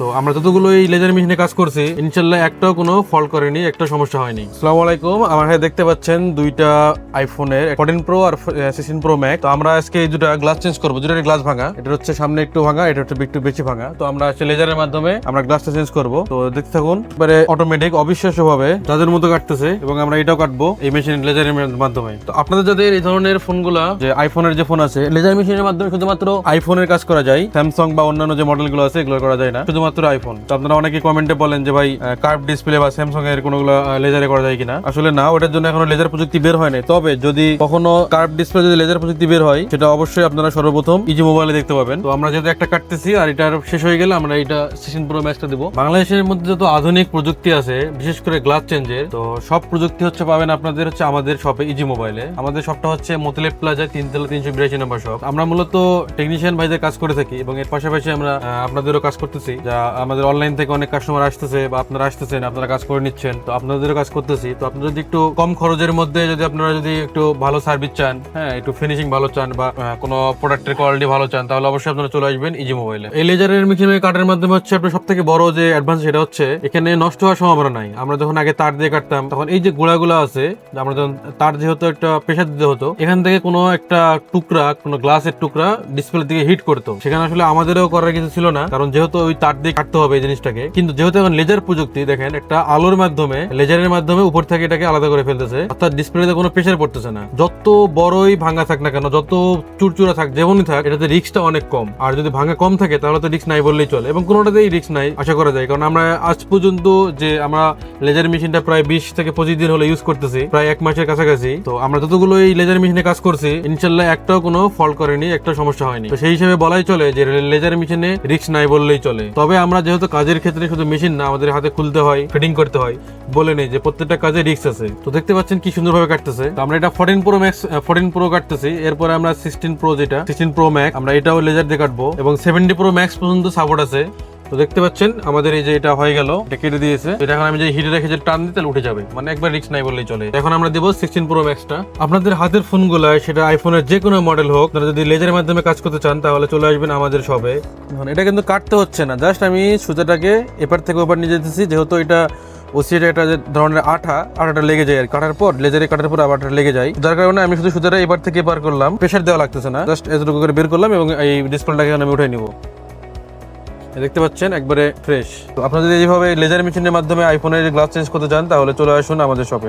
তো আমরা যতগুলো এই লেজার মেশিনে কাজ করছি ইনশাল্লাহ একটাও কোনো ফল্ট করেনি, একটা সমস্যা হয়নি। আসসালামু আলাইকুম, আমার হাতে দেখতে পাচ্ছেন দুইটা আইফোনের 14 প্রো আর 16 প্রো ম্যাক্স। তো আমরা আজকে এই দুটা গ্লাস চেঞ্জ করবো, দুটার গ্লাস ভাঙা, এটা হচ্ছে সামনে একটু ভাঙা, এটা হচ্ছে একটু বেশি ভাঙা। তো আমরা আজকে লেজারের মাধ্যমে আমরা গ্লাসটা চেঞ্জ করবো। তো দেখতে থাকুন, এবারে অটোমেটিক অবিশ্বাস্য ভাবে যাদের মতো কাটতেছে এবং আমরা এটাও কাটবো এই মেশিন লেজারের মাধ্যমে। তো আপনাদের যাদের এই ধরনের ফোনগুলা, যে আইফোনের যে ফোন আছে, লেজার মেশিনের মাধ্যমে শুধুমাত্র আইফোনের কাজ করা যায়, স্যামসাং বা অন্যান্য যে মডেলগুলো আছে এগুলো করা যায় না, শুধুমাত্র আইফোন। তো আপনারা অনেকে কমেন্টে বলেন যে ভাই কার্ভ ডিসপ্লে বা স্যামসাং এর কোনগুলো লেজারে করা যায় কিনা। আসলে না, ওটার জন্য এখনো লেজার প্রযুক্তি বের হয় নাই। তবে যদি কখনো কার্ভ ডিসপ্লে যদি লেজার প্রযুক্তি বের হয়, সেটা অবশ্যই আপনারা সর্বপ্রথম ইজি মোবাইলে দেখতে পাবেন। তো আমরা যেহেতু একটা কাটতেছি আর এটা শেষ হয়ে গেলে আমরা এটা 16 প্রো ম্যাক্সটা দেবো। বাংলাদেশের মধ্যে যত আধুনিক প্রযুক্তি আছে, বিশেষ করে গ্লাস চেঞ্জের, তো সব প্রযুক্তি হচ্ছে পাবেন আপনাদের হচ্ছে আমাদের শপে, ইজি মোবাইলে। আমাদের শপটা হচ্ছে মতিলেপ প্লাজায় 3/382 নম্বর শপ। আমরা মূলত টেকনিশিয়ান ভাইদের কাজ করে থাকি এবং এর পাশাপাশি আমরা আপনাদেরও কাজ করতেছি। যা আমাদের অনলাইন থেকে অনেক কাস্টমার আসতেছে বা আপনারা আসতেছেন, আপনারা কাজ করে নিচ্ছেন, তো আপনাদেরও কাজ করতেছি। তো আপনারা যদি একটু কম খরচের মধ্যে যদি আপনারা যদি একটু ভালো সার্ভিস চান, হ্যাঁ, একটু ফিনিশিং ভালো চান বা কোনো প্রোডাক্টের কোয়ালিটি ভালো চান, তাহলে অবশ্যই আপনারা চলে আসবেন ইজি মোবাইলে। এই লেজারের মেশিনে কাটার মাধ্যমে হচ্ছে আপনার সব থেকে বড় যে অ্যাডভান্স সেটা হচ্ছে এখানে নষ্ট হওয়ার সম্ভাবনা নাই। আমরা যখন আগে তার দিয়ে কাটতাম, তখন এই যে গোড়াগুলো আছে, আমরা যখন তার যেহেতু একটা প্রেসার দিতে হতো, এখান থেকে কোনো একটা টুকরা, কোনো গ্লাসের টুকরা ডিসপ্লে দিকে হিট করতো। সেখানে আসলে আমাদেরও করার কিছু ছিল না, কারণ যেহেতু ওই তার দিয়ে কাটতে হবে এই জিনিসটাকে। কিন্তু যেহেতু এখন লেজার প্রযুক্তি, দেখেন একটা আলোর মাধ্যমে, লেজারের মাধ্যমে উপর থেকে এটাকে আলাদা করে ফেলতেছে, অর্থাৎ ডিসপ্লেতে কোনো প্রেসার পড়তেছে না। যত বড়ই ভাঙা থাক না কেন, যত চুরচুরা থাক, যেমনই থাক, এটাতে রিস্কটা অনেক কম। আর যদি ভাঙা কম থাকে তাহলে তো রিস্ক নাই বললেই চলে, এবং কোনোটাতেই রিস্ক নাই আশা করা যায়। কারণ আমরা আজ পর্যন্ত যে আমরা লেজার মেশিনটা প্রায় 20 থেকে 25 দিন হলো ইউজ করতেছি, প্রায় 1 মাসের কাছাকাছি। তো আমরা যতগুলো এই লেজার মেশিনে কাজ করছি ইনশাল্লাহ একটাও কোনো ফল্ট করেনি, একটা সমস্যা হয়নি। তো সেই হিসেবে বলাই চলে যে লেজার মেশিনে রিস্ক নাই বললেই চলে। তবে আমরা যেহেতু কাজের ক্ষেত্রে শুধু মেশিন না, আমাদের হাতে খুলতে হয়, ফিটিং করতে হয়, বলে নেই যে প্রত্যেকটা কাজে রিস্ক আছে। তো দেখতে পাচ্ছেন কি সুন্দরভাবে কাটতেছে। তো আমরা এটা 14 প্রো ম্যাক্স 14 প্রো কাটতেছি, এরপরে আমরা 16 প্রো, যেটা 16 প্রো ম্যাক্স, আমরা এটাও লেজার দিয়ে কাটবো এবং 70 প্রো ম্যাক্স পর্যন্ত সাপোর্ট আছে। তো দেখতে পাচ্ছেন আমাদের এই যে এটা হয়ে গেল, এটা কেটে দিয়েছে। এটা এখন আমি যে হিটে রেখে যে টান দিই তাহলে উঠে যাবে, মানে একবার রিস্ক নাই বললেই চলে। এখন আমরা দেবো 16 প্রো ম্যাক্সটা। আপনাদের হাতের ফোনগুলায়, সেটা আইফোনের যে কোনো মডেল হোক, আপনারা যদি লেজারের মাধ্যমে কাজ করতে চান তাহলে চলে আসবেন আমাদের শপে। এটা কিন্তু কাটতে হচ্ছে না, জাস্ট আমি সুতাটাকে এপার থেকে ওপার নিয়ে যেতেছি। যেহেতু এটা ওসিটা একটা যে ধরনের আঠাটা লেগে যায়, আর কাটার পর লেজারে কাটার পর আবার লেগে যায়, যার কারণে আমি শুধু সুতাটা এবার থেকে এপার করলাম, প্রেসার দেওয়া লাগতেছে না, জাস্ট এতটুকু করে বের করলাম এবং এই ডিসপ্লেটাকে আমি উঠে নিব। দেখতে পাচ্ছেন একবারে ফ্রেশ। তো আপনারা যদি এইভাবে লেজার মেশিনের মাধ্যমে আইফোনের গ্লাস চেঞ্জ করতে চান তাহলে চলে আসুন আমাদের শপে।